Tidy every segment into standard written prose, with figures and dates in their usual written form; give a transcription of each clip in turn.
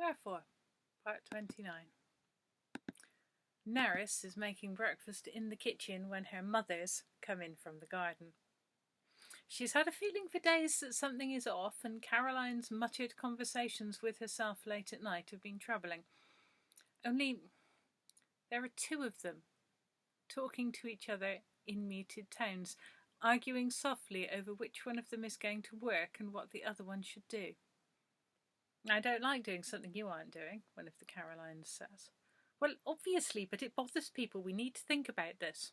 Wherefore, Part 29. Nerys is making breakfast in the kitchen when her mothers come in from the garden. She's had a feeling for days that something is off, and Caroline's muttered conversations with herself late at night have been troubling. Only there are two of them, talking to each other in muted tones, arguing softly over which one of them is going to work and what the other one should do. "I don't like doing something you aren't doing," one of the Carolines says. "Well, obviously, but it bothers people. We need to think about this."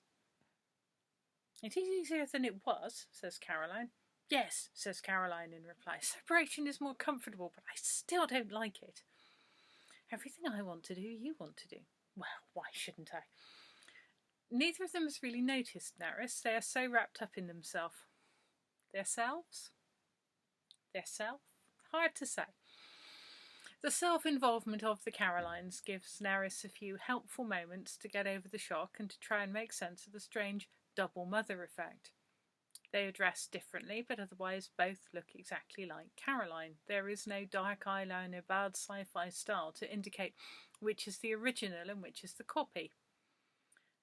"It is easier than it was," says Caroline. "Yes," says Caroline in reply. "Separation is more comfortable, but I still don't like it. Everything I want to do, you want to do. Well, why shouldn't I?" Neither of them has really noticed Nerys. They are so wrapped up in themselves. Theirselves? Their self? Hard to say. The self-involvement of the Carolines gives Nerys a few helpful moments to get over the shock and to try and make sense of the strange double mother effect. They are dressed differently, but otherwise both look exactly like Caroline. There is no dark eyeliner, bad sci-fi style to indicate which is the original and which is the copy.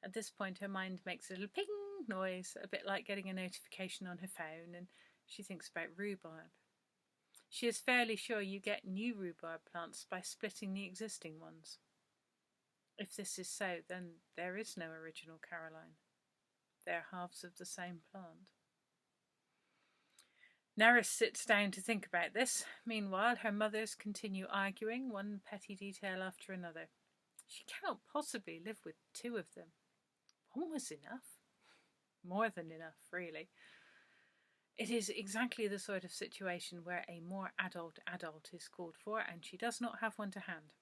At this point her mind makes a little ping noise, a bit like getting a notification on her phone, and she thinks about rhubarb. She is fairly sure you get new rhubarb plants by splitting the existing ones. If this is so, then there is no original Caroline. They are halves of the same plant. Nerys sits down to think about this. Meanwhile, her mothers continue arguing, one petty detail after another. She cannot possibly live with two of them. One was enough. More than enough, really. It is exactly the sort of situation where a more adult is called for, and she does not have one to hand.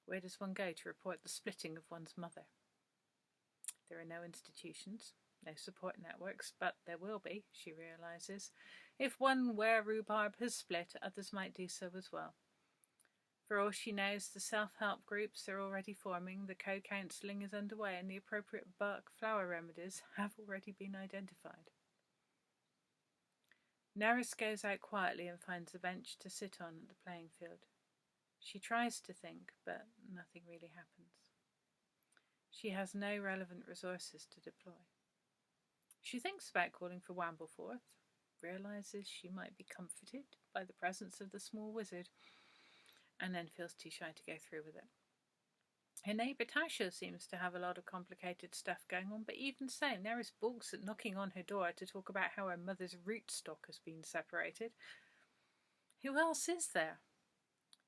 Where does one go to report the splitting of one's mother? There are no institutions, no support networks, but there will be, she realises. If one rhubarb has split, others might do so as well. For all she knows, the self-help groups are already forming, the co-counselling is underway, and the appropriate bark flower remedies have already been identified. Nerys goes out quietly and finds a bench to sit on at the playing field. She tries to think, but nothing really happens. She has no relevant resources to deploy. She thinks about calling for Wambleforth, realises she might be comforted by the presence of the small wizard, and then feels too shy to go through with it. Her neighbour Tasha seems to have a lot of complicated stuff going on, but even so, Nerys balks at knocking on her door to talk about how her mother's rootstock has been separated. Who else is there?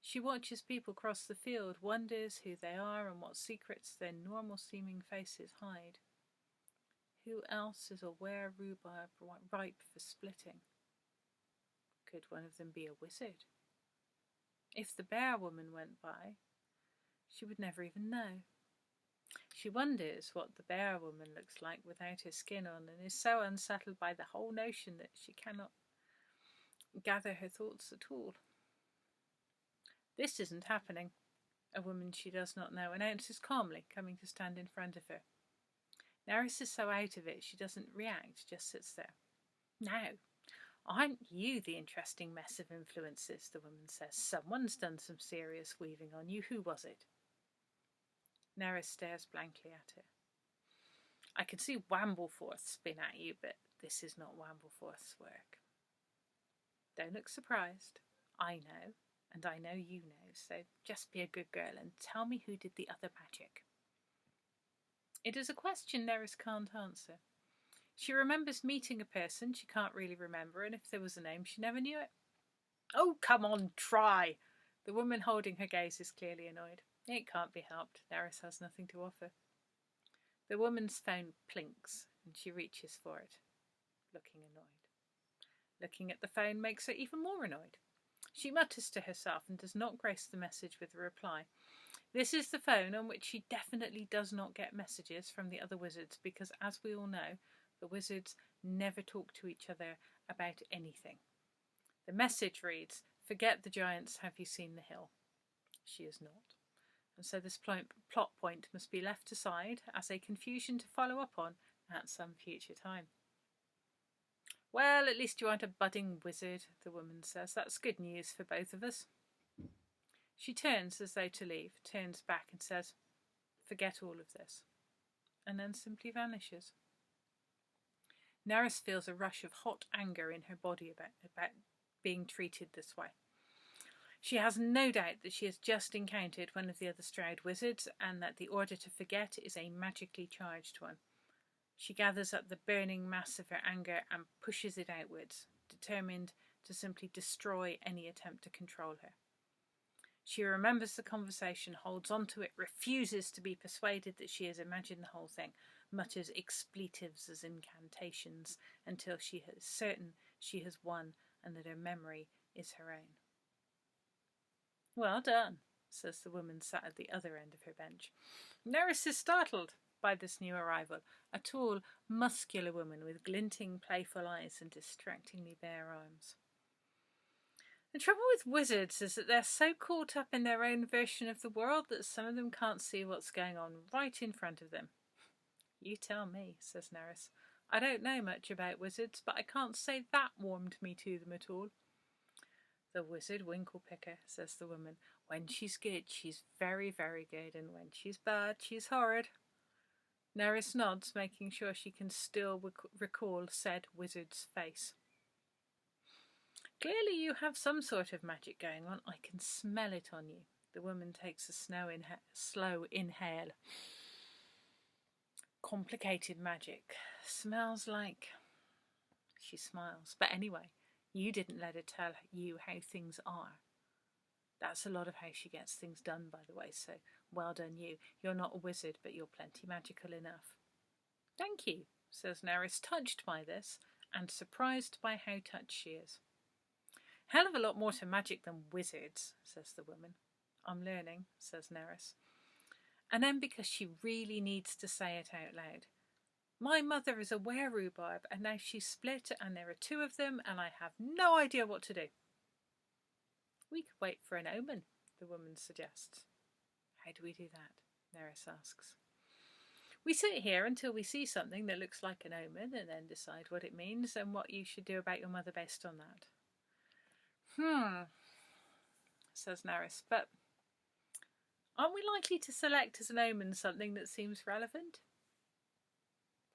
She watches people cross the field, wonders who they are and what secrets their normal-seeming faces hide. Who else is a rhubarb ripe for splitting? Could one of them be a wizard? If the bear woman went by, she would never even know. She wonders what the bear woman looks like without her skin on, and is so unsettled by the whole notion that she cannot gather her thoughts at all. This isn't happening. A woman she does not know announces calmly, coming to stand in front of her. Nerys is so out of it she doesn't react, just sits there. "Now, aren't you the interesting mess of influences?" the woman says. "Someone's done some serious weaving on you. Who was it?" Nerys stares blankly at her. "I can see Wambleforth spin at you, but this is not Wambleforth's work." "Don't look surprised. I know, and I know you know, so just be a good girl and tell me who did the other magic." It is a question Nerys can't answer. She remembers meeting a person she can't really remember, and if there was a name, she never knew it. "Oh, come on, try!" The woman holding her gaze is clearly annoyed. It can't be helped. Nerys has nothing to offer. The woman's phone plinks, and she reaches for it, looking annoyed. Looking at the phone makes her even more annoyed. She mutters to herself and does not grace the message with a reply. This is the phone on which she definitely does not get messages from the other wizards, because, as we all know, the wizards never talk to each other about anything. The message reads, "Forget the giants, have you seen the hill?" She is not. And so this plot point must be left aside as a confusion to follow up on at some future time. "Well, at least you aren't a budding wizard," the woman says. "That's good news for both of us." She turns as though to leave, turns back and says, "Forget all of this," and then simply vanishes. Nerys feels a rush of hot anger in her body about being treated this way. She has no doubt that she has just encountered one of the other Stroud wizards and that the order to forget is a magically charged one. She gathers up the burning mass of her anger and pushes it outwards, determined to simply destroy any attempt to control her. She remembers the conversation, holds on to it, refuses to be persuaded that she has imagined the whole thing, mutters expletives as incantations until she is certain she has won and that her memory is her own. "Well done," says the woman sat at the other end of her bench. Nerys is startled by this new arrival, a tall, muscular woman with glinting, playful eyes and distractingly bare arms. The trouble with wizards is that they're so caught up in their own version of the world that some of them can't see what's going on right in front of them. "You tell me," says Nerys. "I don't know much about wizards, but I can't say that warmed me to them at all." "The wizard Winklepicker," says the woman. "When she's good, she's very, very good, and when she's bad, she's horrid." Nerys nods, making sure she can still recall said wizard's face. "Clearly you have some sort of magic going on. I can smell it on you." The woman takes a slow inhale. "Complicated magic. Smells like..." She smiles. "But anyway, you didn't let her tell you how things are." That's a lot of how she gets things done, by the way, so well done you. You're not a wizard, but you're plenty magical enough. "Thank you," says Nerys, touched by this, and surprised by how touched she is. "Hell of a lot more to magic than wizards," says the woman. "I'm learning," says Nerys. And then, because she really needs to say it out loud, "My mother is a wererhubarb, and now she's split, and there are two of them, and I have no idea what to do." "We could wait for an omen," the woman suggests. "How do we do that?" Nerys asks. "We sit here until we see something that looks like an omen, and then decide what it means and what you should do about your mother based on that." Says Nerys, "but aren't we likely to select as an omen something that seems relevant?"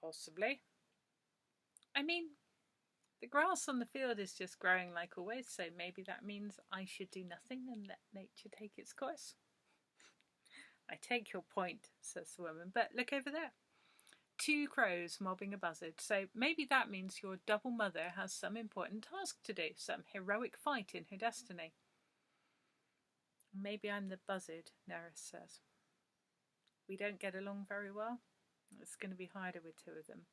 "Possibly. I mean, the grass on the field is just growing like always, so maybe that means I should do nothing and let nature take its course." "I take your point," says the woman, "but look over there. Two crows mobbing a buzzard, so maybe that means your double mother has some important task to do, some heroic fight in her destiny." "Maybe I'm the buzzard," Nerys says. "We don't get along very well. It's going to be harder with two of them."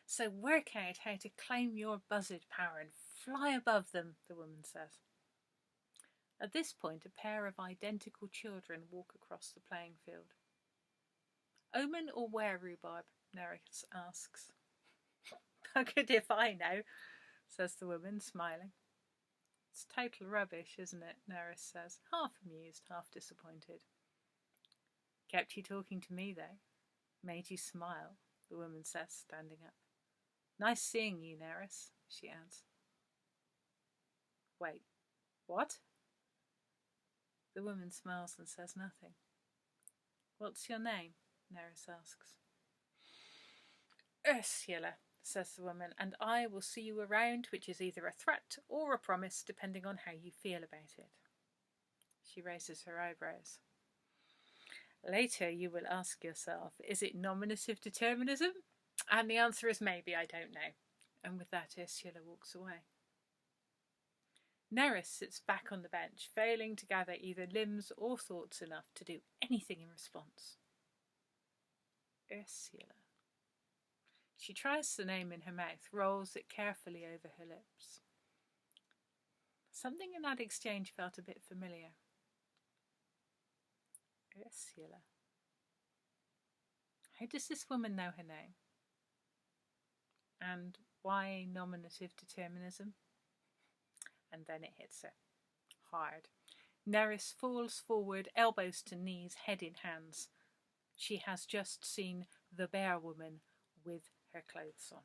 "So work out how to claim your buzzard power and fly above them," the woman says. At this point, a pair of identical children walk across the playing field. "Omen or wererhubarb?" Nerys asks. "Buggered if I know," says the woman, smiling. "It's total rubbish, isn't it?" Nerys says, half amused, half disappointed. "Kept you talking to me, though. Made you smile," the woman says, standing up. "Nice seeing you, Nerys," she adds. "Wait, what?" The woman smiles and says nothing. "What's your name?" Nerys asks. "Ursula," says the woman, "and I will see you around," which is either a threat or a promise, depending on how you feel about it. She raises her eyebrows. "Later you will ask yourself, is it nominative determinism? And the answer is maybe, I don't know." And with that, Ursula walks away. Nerys sits back on the bench, failing to gather either limbs or thoughts enough to do anything in response. Ursula. She tries the name in her mouth, rolls it carefully over her lips. Something in that exchange felt a bit familiar. Ursula. How does this woman know her name? And why nominative determinism? And then it hits her. Hard. Nerys falls forward, elbows to knees, head in hands. She has just seen the bear woman with her clothes on.